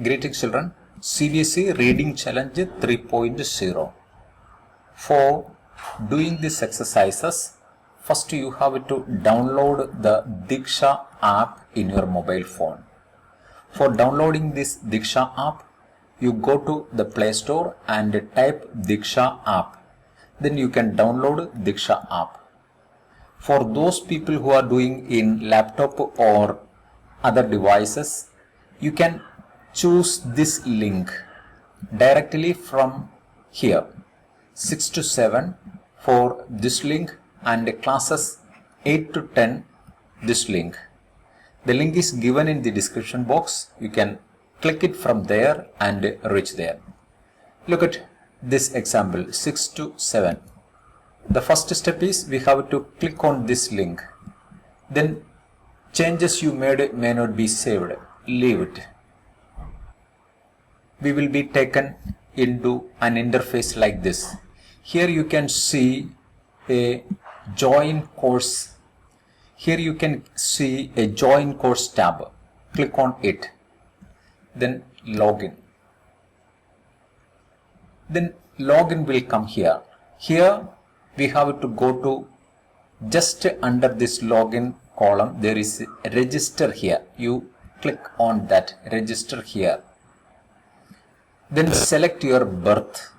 Greetings children, CBSE Reading Challenge 3.0. For doing these exercises, first you have to download the Diksha app in your mobile phone. For downloading this Diksha app, you go to the Play Store and type Diksha app. Then you can download Diksha app. For those people who are doing in laptop or other devices, you can choose this link directly from here 6 to 7 for this link and classes 8 to 10 this link. The link is given in the description box. You can click it from there and reach there. Look at this example 6 to 7. The first step is we have to click on this link. Then changes you made may not be saved. Leave it. We will be taken into an interface like this. Here you can see a join course. Here you can see a join course tab. Click on it. Then login. Then login will come here. Here we have to go to just under this login column. There is register here. You click on that register here. Then select your birth,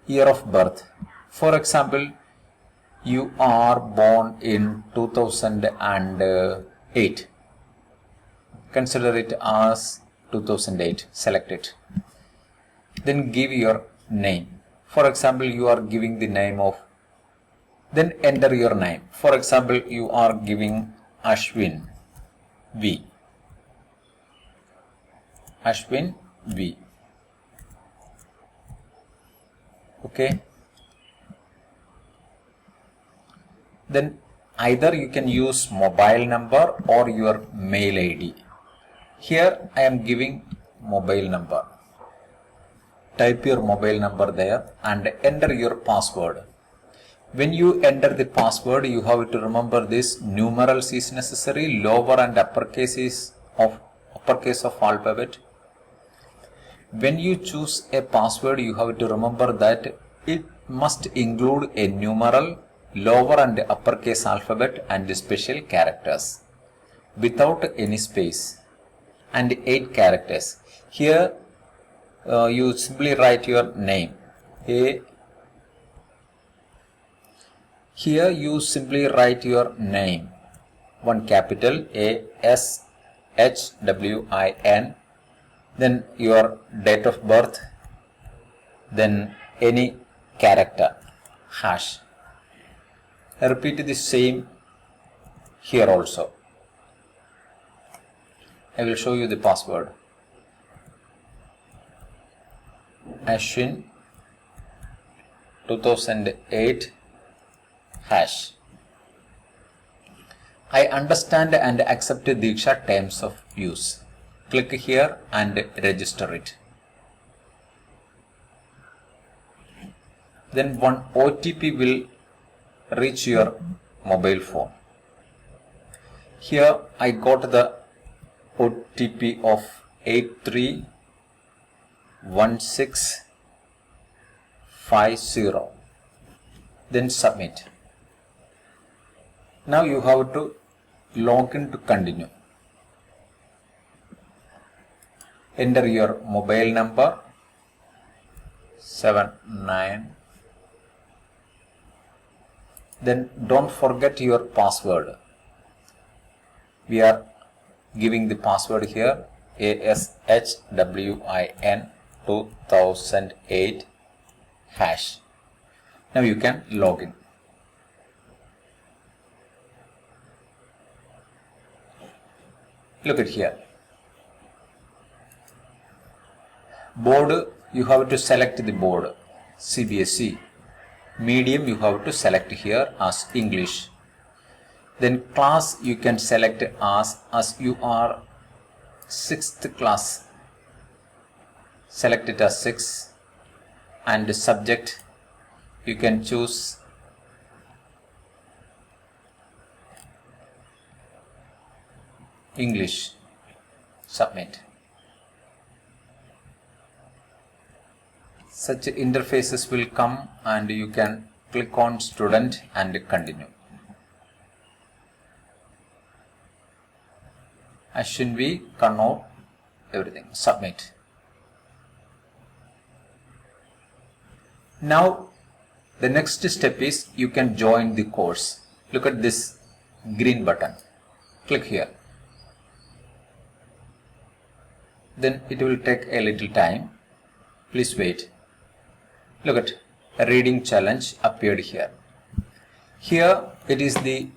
year of birth. For example, you are born in 2008. Consider it as 2008. Select it. Then give your name. For example, you are giving the name of, then enter your name. For example, you are giving Ashwin V. Ashwin V. Okay. Then either you can use mobile number or your mail ID. Here I am giving mobile number. Type your mobile number there and enter your password. When you enter the password, you have to remember this numerals is necessary, lower and uppercase of alphabet. When you choose a password, you have to remember that it must include a numeral, lower and uppercase alphabet and special characters without any space and 8 characters. Here you simply write your name. Here you simply write your name. One capital ASHWIN. Then your date of birth, then any character, hash. I repeat the same here also. I will show you the password. Ashwin 2008 hash. I understand and accept Diksha terms of use. Click here and register it. Then one OTP will reach your mobile phone. Here I got the OTP of 831650. Then submit. Now you have to log in to continue. Enter your mobile number 79. Then don't forget your password. We are giving the password here ASHWIN 2008 hash. Now you can log in. Look at here. Board, you have to select the board, CBSE. Medium, you have to select here as English. Then class, you can select as you are 6th class. Select it as 6. And subject, you can choose English. Submit. such interfaces will come and you can click on student and continue. Ashwin, Kannur, everything, submit. Now the next step is you can join the course. Look at this green button. Click here. Then it will take a little time. Please wait. Look at a reading challenge appeared here. Here it is the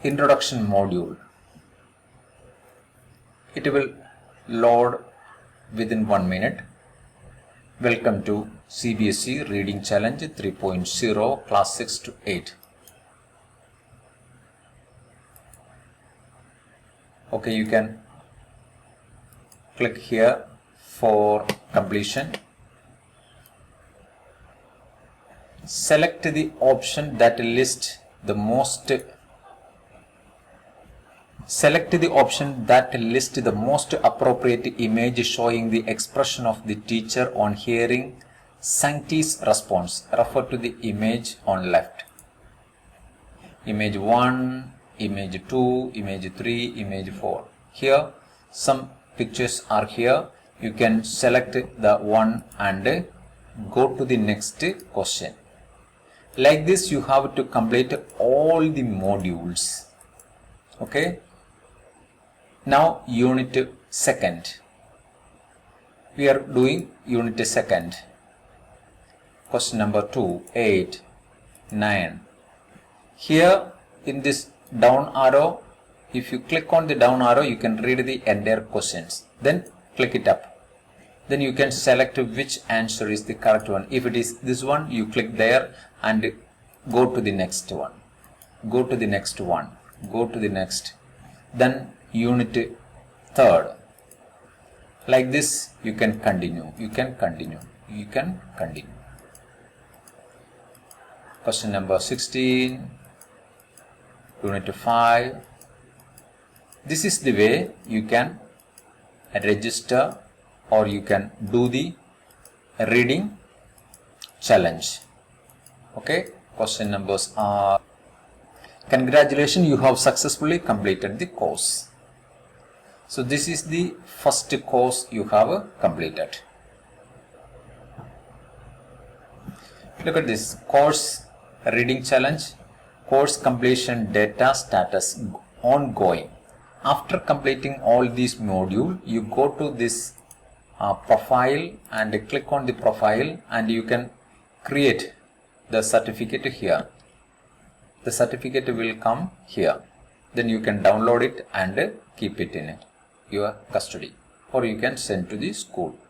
introduction module. It will load within 1 minute. Welcome to CBSE Reading Challenge 3.0 Class 6 to 8. Okay, you can click here for completion. Select the option that lists the most appropriate image showing the expression of the teacher on hearing Sancti's response. Refer to the image on left. Image 1, image 2, image 3, image 4. Here some pictures are here. You can select the one and go to the next question. Like this you have to complete all the modules. Okay. Now unit second. We are doing unit second. Question number 2, 8, 9. Here in this down arrow, if you click on the down arrow, you can read the entire questions. Then click it up. Then you can select which answer is the correct one. If it is this one, you click there and go to the next one. Go to the next one. Go to the next. Then unit third. Like this, you can continue. You can continue. You can continue. Question number 16. Unit 5. This is the way you can register or you can do the reading challenge. Okay. Question numbers are: congratulations, you have successfully completed the course. So this is the first course you have completed. Look at this course reading challenge. Course completion data status ongoing. After completing all these modules, you go to this profile and click on the profile and you can create the certificate here. The certificate will come here. Then you can download it and keep it in your custody, or you can send to the school.